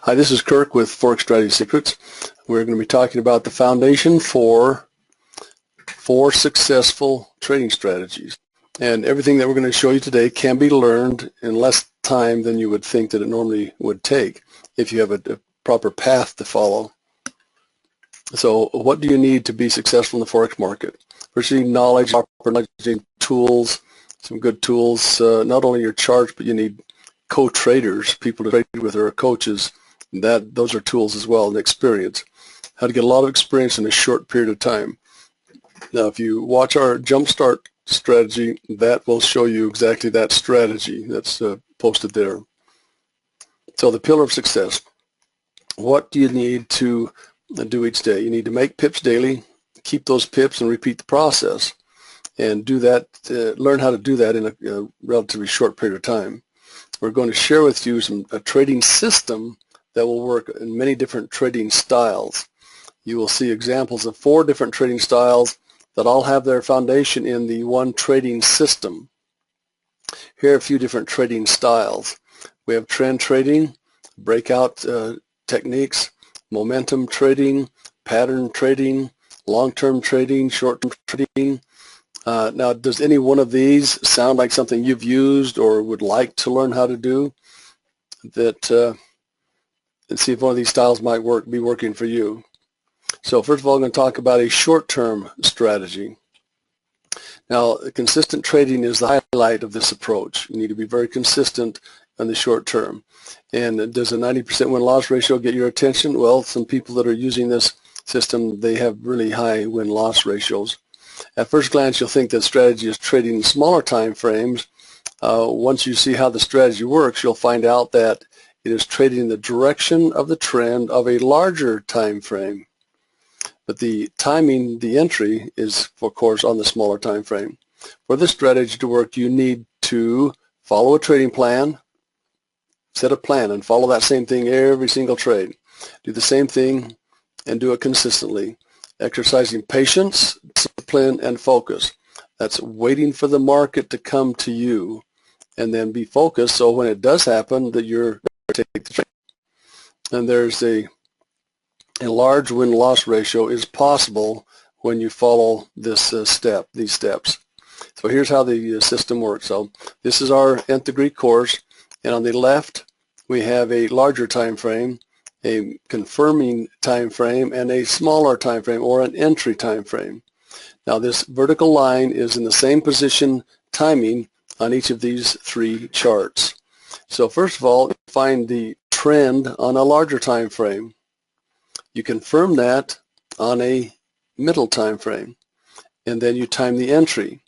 Hi, this is Kirk with Forex Strategy Secrets. We're going to be talking about the foundation for 4 successful trading strategies. And everything that we're going to show you today can be learned in less time than you would think that it normally would take if you have a proper path to follow. So what do you need to be successful in the Forex market? First, you need knowledge, proper knowledge, tools, some good tools, not only your charts, but you need co-traders, people to trade with, or coaches. Those are tools as well, and experience. How to get a lot of experience in a short period of time. Now, if you watch our Jumpstart strategy, that will show you exactly that strategy that's posted there. So the pillar of success. What do you need to do each day? You need to make pips daily, keep those pips, and repeat the process. And do that, learn how to do that in a relatively short period of time. We're going to share with you a trading system that will work in many different trading styles. You will see examples of 4 different trading styles that all have their foundation in the one trading system. Here are a few different trading styles. We have trend trading, breakout techniques, momentum trading, pattern trading, long-term trading, short-term trading. Now, does any one of these sound like something you've used or would like to learn how to do? And see if one of these styles might be working for you. So first of all, I'm going to talk about a short-term strategy. Now, consistent trading is the highlight of this approach. You need to be very consistent in the short term. And does a 90% win-loss ratio get your attention? Well, some people that are using this system, they have really high win-loss ratios. At first glance, you'll think that strategy is trading in smaller time frames. Once you see how the strategy works, you'll find out that it is trading in the direction of the trend of a larger time frame. But the timing, the entry, is, of course, on the smaller time frame. For this strategy to work, you need to follow a trading plan, set a plan, and follow that same thing every single trade. Do the same thing and do it consistently. Exercising patience, discipline, and focus. That's waiting for the market to come to you, and then be focused so when it does happen that you're take the trade. And there's a large win-loss ratio is possible when you follow this these steps. So here's how the system works. So this is our Nth Degree course, and on the left we have a larger time frame, a confirming time frame, and a smaller time frame, or an entry time frame. Now this vertical line is in the same position timing on each of these 3 charts. So first of all, find the trend on a larger time frame. You confirm that on a middle time frame, and then you time the entry.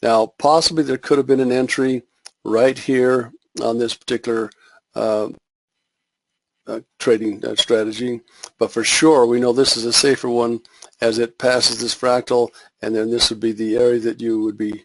Now, possibly there could have been an entry right here on this particular trading strategy, but for sure we know this is a safer one as it passes this fractal, and then this would be the area that you would be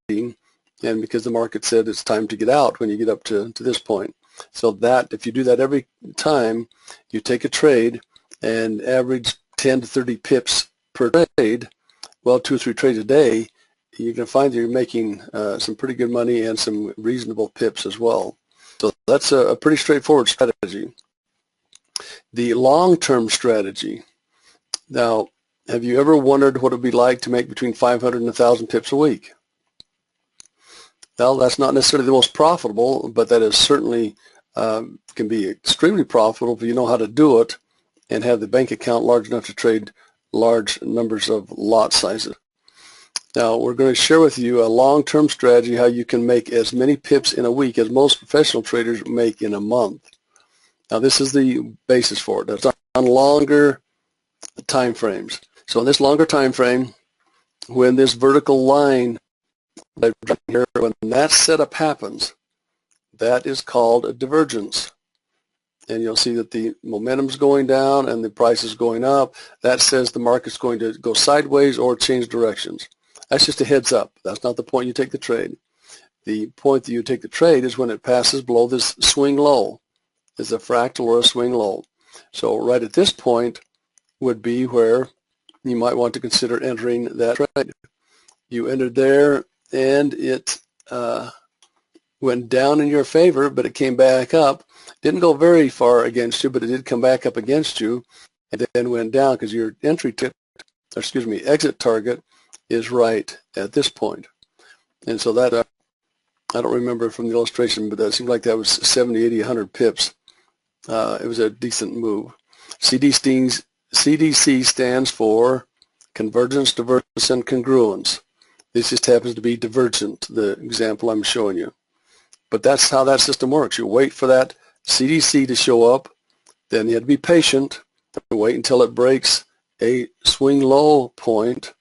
trading. And because the market said it's time to get out when you get up to this point. So that, if you do that every time, you take a trade and average 10 to 30 pips per trade, well, 2 or 3 trades a day, you're going to find that you're making some pretty good money and some reasonable pips as well. So that's a pretty straightforward strategy. The long-term strategy. Now, have you ever wondered what it would be like to make between 500 and 1,000 pips a week? Well, that's not necessarily the most profitable, but that is certainly can be extremely profitable if you know how to do it and have the bank account large enough to trade large numbers of lot sizes. Now, we're going to share with you a long-term strategy how you can make as many pips in a week as most professional traders make in a month. Now, this is the basis for it. That's on longer time frames. So in this longer time frame, when this vertical line here, when that setup happens, that is called a divergence. And you'll see that the momentum's going down and the price is going up. That says the market's going to go sideways or change directions. That's just a heads up. That's not the point you take the trade. The point that you take the trade is when it passes below this swing low. It's a fractal or a swing low. So right at this point would be where you might want to consider entering that trade. You entered there, and it went down in your favor, but it came back up. Didn't go very far against you, but it did come back up against you, and then went down because your exit target is right at this point. And so that, I don't remember from the illustration, but that seemed like that was 70, 80, 100 pips. It was a decent move. CDC stands for convergence, divergence, and congruence. This just happens to be divergent, the example I'm showing you. But that's how that system works. You wait for that CDC to show up, then you have to be patient, and wait until it breaks a swing low point,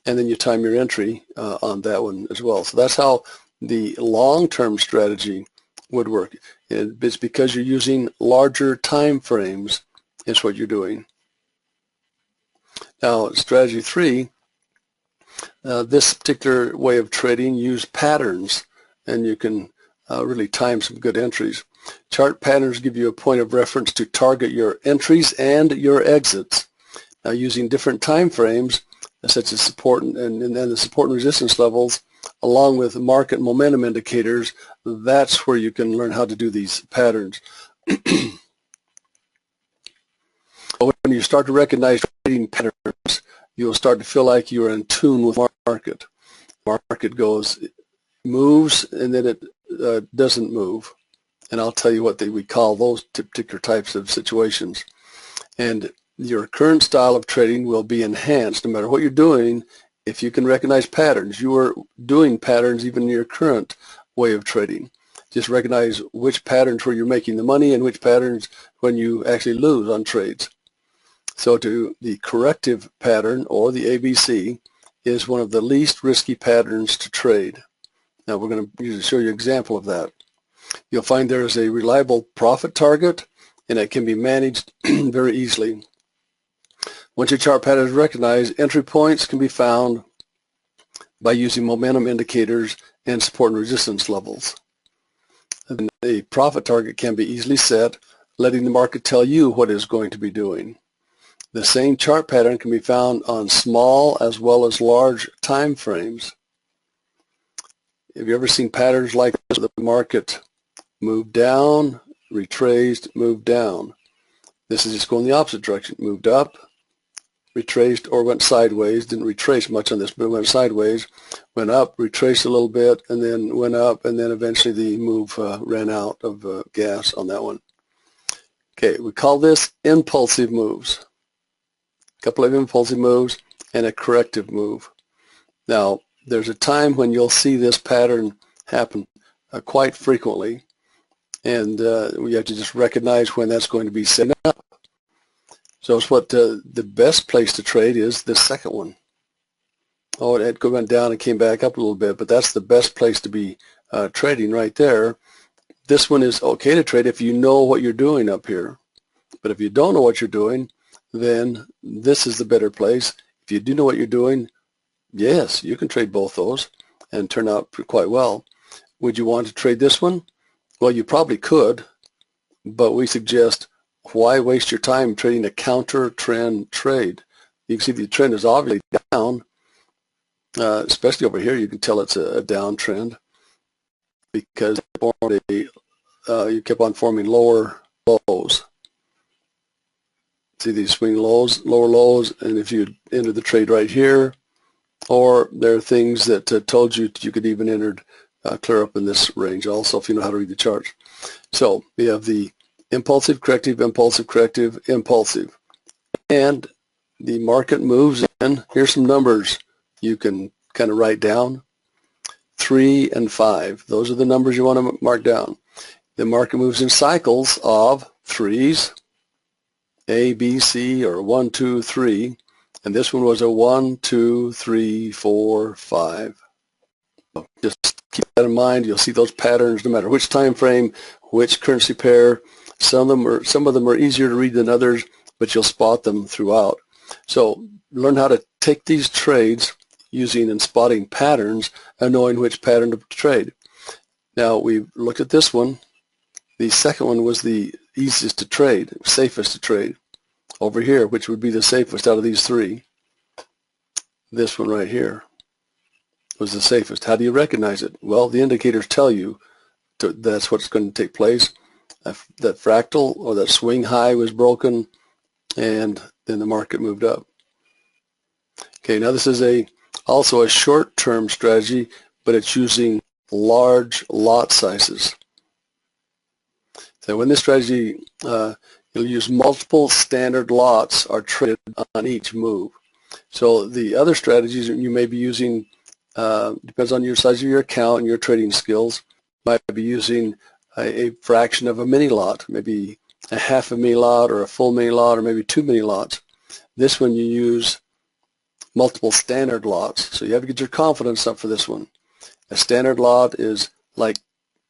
and then you time your entry on that one as well. So that's how the long-term strategy would work. It's because you're using larger time frames is what you're doing. Now, strategy 3, this particular way of trading use patterns, and you can really time some good entries. Chart patterns give you a point of reference to target your entries and your exits. Now, using different time frames, such as support and the support and resistance levels, along with market momentum indicators, that's where you can learn how to do these patterns. When you start to recognize trading patterns, you'll start to feel like you're in tune with market. Market moves, and then it doesn't move. And I'll tell you what we call those particular types of situations. And your current style of trading will be enhanced no matter what you're doing if you can recognize patterns. You are doing patterns even in your current way of trading. Just recognize which patterns where you're making the money and which patterns when you actually lose on trades. So the corrective pattern, or the ABC, is one of the least risky patterns to trade. Now we're going to show you an example of that. You'll find there is a reliable profit target, and it can be managed very easily. Once your chart pattern is recognized, entry points can be found by using momentum indicators and support and resistance levels. And the profit target can be easily set, letting the market tell you what it's going to be doing. The same chart pattern can be found on small as well as large time frames. Have you ever seen patterns like this? The market moved down, retraced, moved down. This is just going the opposite direction. Moved up, retraced, or went sideways. Didn't retrace much on this, but it went sideways. Went up, retraced a little bit, and then went up, and then eventually the move ran out of gas on that one. Okay, we call this impulsive moves. A couple of impulsive moves and a corrective move. Now, there's a time when you'll see this pattern happen quite frequently, and we have to just recognize when that's going to be set up. So it's what the best place to trade is the second one. Oh, it went down and came back up a little bit, but that's the best place to be trading right there. This one is okay to trade if you know what you're doing up here. But if you don't know what you're doing, then this is the better place. If you do know what you're doing, yes, you can trade both those and turn out quite well. Would you want to trade this one? Well, you probably could, but we suggest why waste your time trading a counter trend trade? You can see the trend is obviously down, especially over here. You can tell it's a downtrend because you kept on forming lower lows. See these swing lows, lower lows, and if you enter the trade right here, or there are things that told you you could even enter clear up in this range also if you know how to read the charts. So we have the impulsive, corrective, impulsive, corrective, impulsive. And the market moves in. Here's some numbers you can kind of write down. 3 and 5. Those are the numbers you want to mark down. The market moves in cycles of 3s, A, B, C, or 1, 2, 3. And this one was a 1, 2, 3, 4, 5. Just keep that in mind. You'll see those patterns no matter which time frame, which currency pair. Some of them are easier to read than others, but you'll spot them throughout. So learn how to take these trades using and spotting patterns and knowing which pattern to trade. Now we've looked at this one. The second one was the easiest to trade, safest to trade. Over here, which would be the safest out of these three, this one right here was the safest. How do you recognize it? Well, the indicators tell you that's what's going to take place. That fractal or that swing high was broken, and then the market moved up. Okay, now this is also a short-term strategy, but it's using large lot sizes. So in this strategy, you'll use multiple standard lots are traded on each move. So the other strategies you may be using, depends on your size of your account and your trading skills, might be using a fraction of a mini lot, maybe a half a mini lot or a full mini lot or maybe 2 mini lots. This one you use multiple standard lots. So you have to get your confidence up for this one. A standard lot is like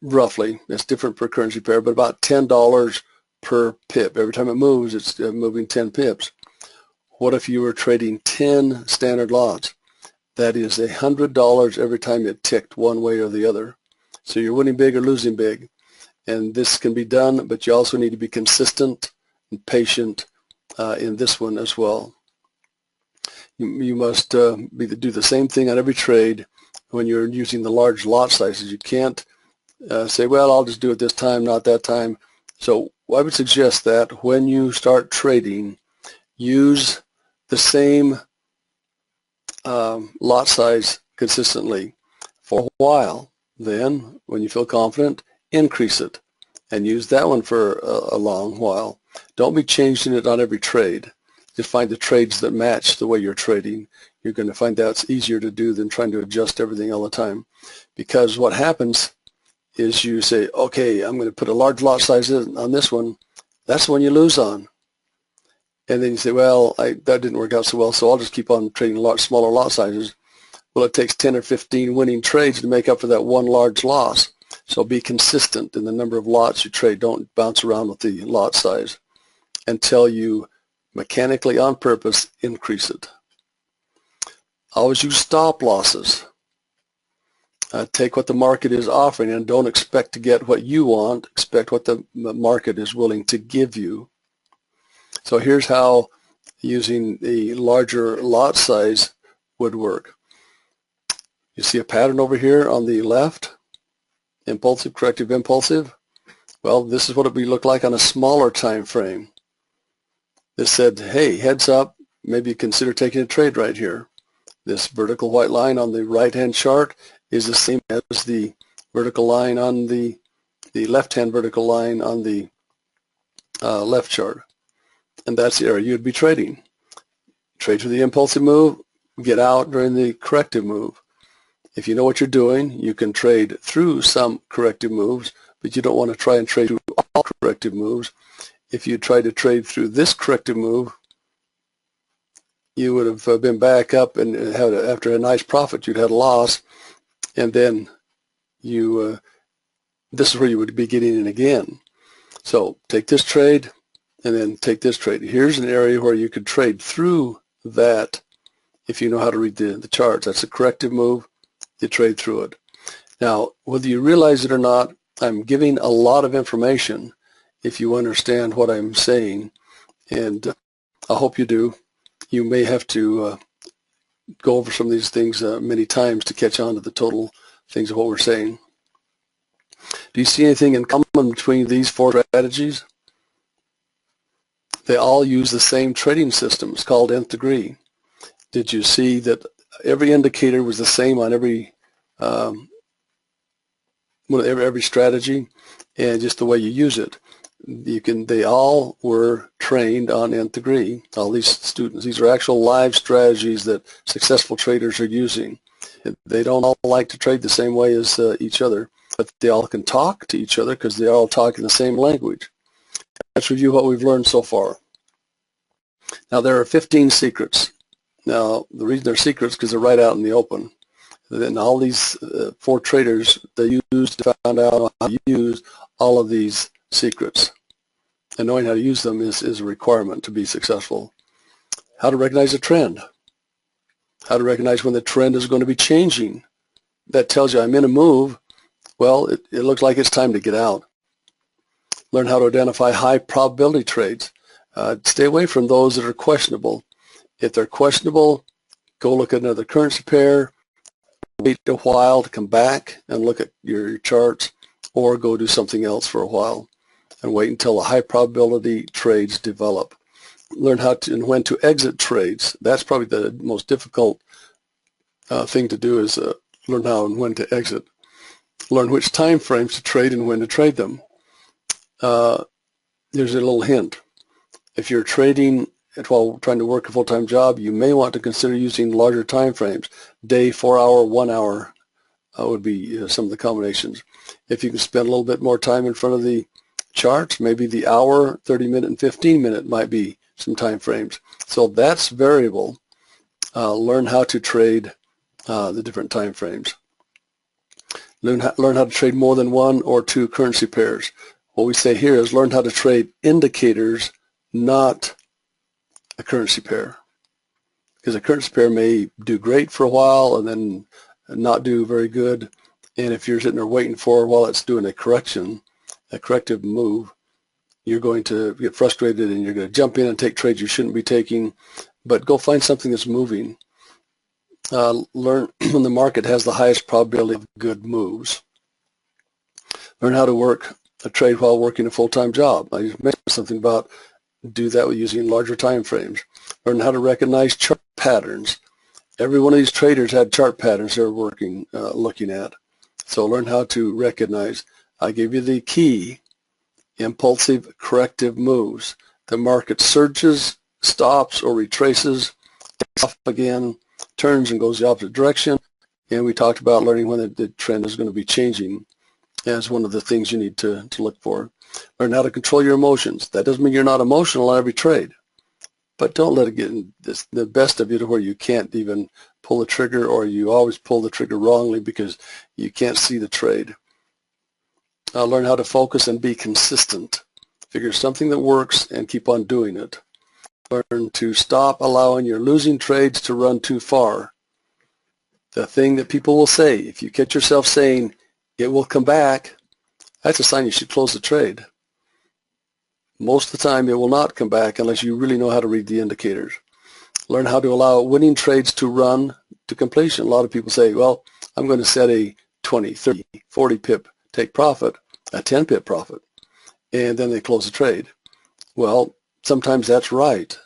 roughly, it's different per currency pair, but about $10 per pip. Every time it moves, it's moving 10 pips. What if you were trading 10 standard lots? That is $100 every time it ticked one way or the other. So you're winning big or losing big. And this can be done, but you also need to be consistent and patient in this one as well. You must do the same thing on every trade when you're using the large lot sizes. You can't say, well, I'll just do it this time, not that time. So I would suggest that when you start trading, use the same lot size consistently for a while. Then, when you feel confident, increase it and use that one for a long while. Don't be changing it on every trade. Just find the trades that match the way you're trading. You're going to find that's easier to do than trying to adjust everything all the time. Because what happens is you say, okay, I'm going to put a large lot size on this one. That's the one you lose on. And then you say, well, that didn't work out so well, so I'll just keep on trading smaller lot sizes. Well, it takes 10 or 15 winning trades to make up for that one large loss. So be consistent in the number of lots you trade. Don't bounce around with the lot size until you mechanically, on purpose, increase it. Always use stop losses. Take what the market is offering and don't expect to get what you want. Expect what the market is willing to give you. So here's how using the larger lot size would work. You see a pattern over here on the left, impulsive, corrective, impulsive. Well, this is what it would look like on a smaller time frame. This said, hey, heads up, maybe consider taking a trade right here. This vertical white line on the right-hand chart is the same as the vertical line on the left-hand vertical line on the left chart. And that's the area you'd be trading. Trade through the impulsive move, get out during the corrective move. If you know what you're doing, you can trade through some corrective moves, but you don't want to try and trade through all corrective moves. If you try to trade through this corrective move, you would have been back up and had after a nice profit, you'd had a loss, and then this is where you would be getting in again. So take this trade and then take this trade. Here's an area where you could trade through that if you know how to read the charts. That's a corrective move. You trade through it. Now, whether you realize it or not, I'm giving a lot of information if you understand what I'm saying, and I hope you do. You may have to go over some of these things many times to catch on to the total things of what we're saying. Do you see anything in common between these four strategies? They all use the same trading system. It's called Nth Degree. Did you see that every indicator was the same on every strategy, and just the way you use it? They all were trained on Nth Degree. All these students, these are actual live strategies that successful traders are using. They don't all like to trade the same way as each other, but they all can talk to each other because they're all talking the same language. Let's review what we've learned so far. Now, there are 15 secrets. Now, the reason they're secrets is because they're right out in the open. And all these four traders, they found out how to use all of these secrets. And knowing how to use them is a requirement to be successful. How to recognize a trend. How to recognize when the trend is going to be changing. That tells you I'm in a move. Well, it looks like it's time to get out. Learn how to identify high probability trades. Stay away from those that are questionable. If they're questionable, go look at another currency pair. Wait a while to come back and look at your charts or go do something else for a while and wait until the high probability trades develop. Learn how to and when to exit trades. That's probably the most difficult thing to do, is learn how and when to exit. Learn which time frames to trade and when to trade them. There's a little hint. If you're trading while trying to work a full-time job, you may want to consider using larger time frames. Day, 4 hour, 1 hour would be some of the combinations. If you can spend a little bit more time in front of the charts, maybe the hour, 30-minute, and 15-minute might be some time frames. So that's variable. Learn how to trade the different time frames. Learn how to trade more than one or two currency pairs. What we say here is learn how to trade indicators, not a currency pair. Because a currency pair may do great for a while and then not do very good. And if you're sitting there waiting for while it's doing a corrective move, you're going to get frustrated and you're going to jump in and take trades you shouldn't be taking. But go find something that's moving. Learn when the market has the highest probability of good moves. Learn how to work a trade while working a full-time job. I just mentioned something about do that with using larger time frames. Learn how to recognize chart patterns. Every one of these traders had chart patterns they're working, looking at. So learn how to recognize. I gave you the key: impulsive corrective moves. The market surges, stops, or retraces, takes off again, turns and goes the opposite direction. And we talked about learning when the trend is going to be changing as one of the things you need to look for. Learn how to control your emotions. That doesn't mean you're not emotional on every trade, but don't let it get in the best of you to where you can't even pull the trigger, or you always pull the trigger wrongly because you can't see the trade. Learn how to focus and be consistent. Figure something that works and keep on doing it. Learn to stop allowing your losing trades to run too far. The thing that people will say, if you catch yourself saying it will come back, that's a sign you should close the trade. Most of the time it will not come back unless you really know how to read the indicators. Learn how to allow winning trades to run to completion. A lot of people say, well, I'm going to set a 20, 30, 40 pip take profit, a 10 pip profit, and then they close the trade. Well, sometimes that's right,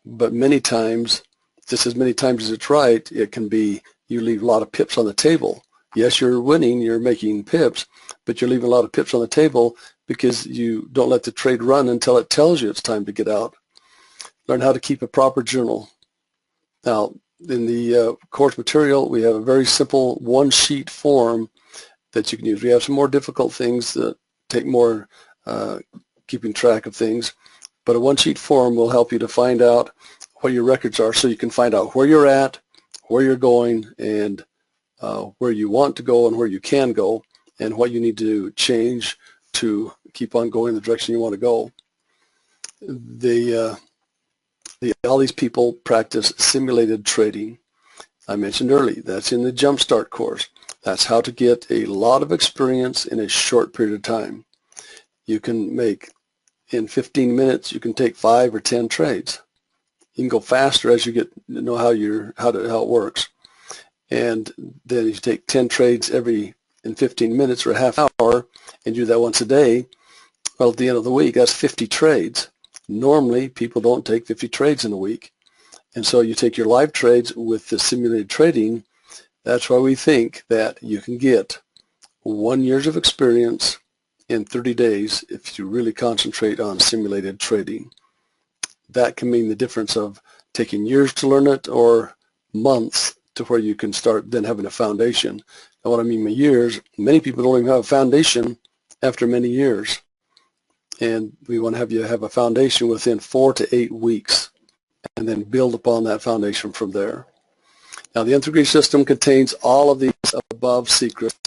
but many times, just as many times as it's right, it can be you leave a lot of pips on the table. Yes, you're winning, you're making pips, but you're leaving a lot of pips on the table because you don't let the trade run until it tells you it's time to get out. Learn how to keep a proper journal. Now, in the course material, we have a very simple one-sheet form that you can use. We have some more difficult things that take more keeping track of things, but a one-sheet form will help you to find out what your records are, so you can find out where you're at, where you're going, and where you want to go and where you can go, and what you need to change to keep on going the direction you want to go. All these people practice simulated trading. I mentioned earlier, that's in the Jumpstart course. That's how to get a lot of experience in a short period of time. You can make, in 15 minutes, you can take 5 or 10 trades. You can go faster as you get to know how it works. And then if you take 10 trades in 15 minutes or a half hour and do that once a day, well, at the end of the week, that's 50 trades. Normally, people don't take 50 trades in a week. And so you take your live trades with the simulated trading. That's why we think that you can get 1 year of experience in 30 days if you really concentrate on simulated trading. That can mean the difference of taking years to learn it or months to where you can start then having a foundation. And what I mean by years, many people don't even have a foundation after many years. And we want to have you have a foundation within 4 to 8 weeks and then build upon that foundation from there. Now, the Nth Degree System contains all of these above secrets.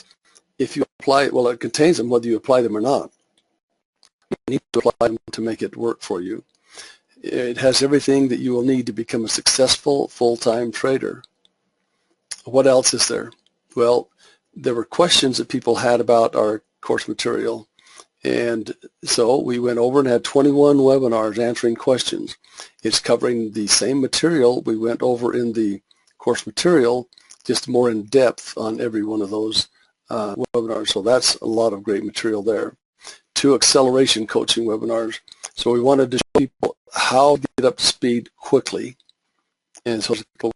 If you apply it, well, it contains them whether you apply them or not. You need to apply them to make it work for you. It has everything that you will need to become a successful full-time trader. What else is there? Well, there were questions that people had about our course material. And so we went over and had 21 webinars answering questions. It's covering the same material we went over in the course material, just more in depth on every one of those webinars. So that's a lot of great material there. 2 acceleration coaching webinars. So we wanted to show people how to get up to speed quickly. And so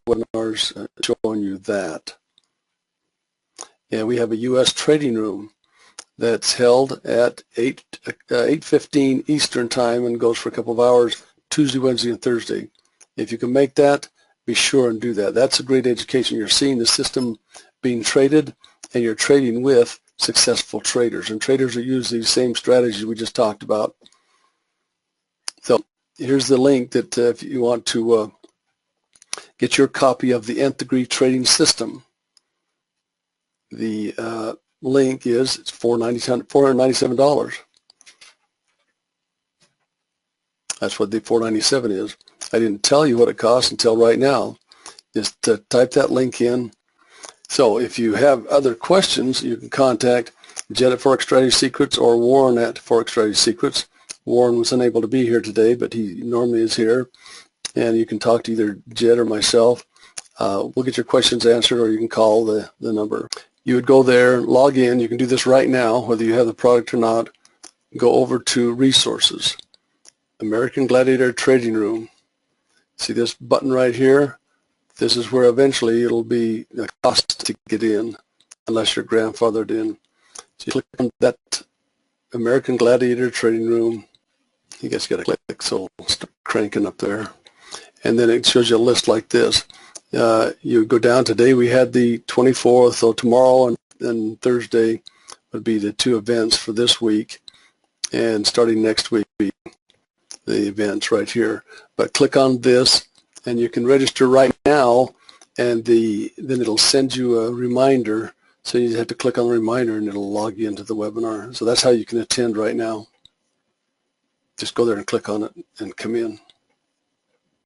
webinars showing you that. And we have a U.S. trading room that's held at 8:15 Eastern time and goes for a couple of hours Tuesday, Wednesday, and Thursday. If you can make that, be sure and do that. That's a great education. You're seeing the system being traded, and you're trading with successful traders and traders that use these same strategies we just talked about. So here's the link that if you want to get your copy of the Nth Degree Trading System, the link is it's $497. That's what the $497 is. I didn't tell you what it costs until right now. Just type that link in. So if you have other questions, you can contact Jed at Forex Strategy Secrets or Warren at Forex Strategy Secrets. Warren was unable to be here today, but he normally is here. And you can talk to either Jed or myself. We'll get your questions answered, or you can call the number. You would go there, log in. You can do this right now, whether you have the product or not. Go over to Resources, American Gladiator Trading Room. See this button right here? This is where eventually it'll be a cost to get in, unless you're grandfathered in. So you click on that American Gladiator Trading Room. You guys got to click, so it'll start cranking up there. And then it shows you a list like this. You go down. Today we had the 24th, so tomorrow and Thursday would be the 2 events for this week. And starting next week, the events right here. But click on this, and you can register right now, and then it'll send you a reminder. So you have to click on the reminder, and it'll log you into the webinar. So that's how you can attend right now. Just go there and click on it and come in.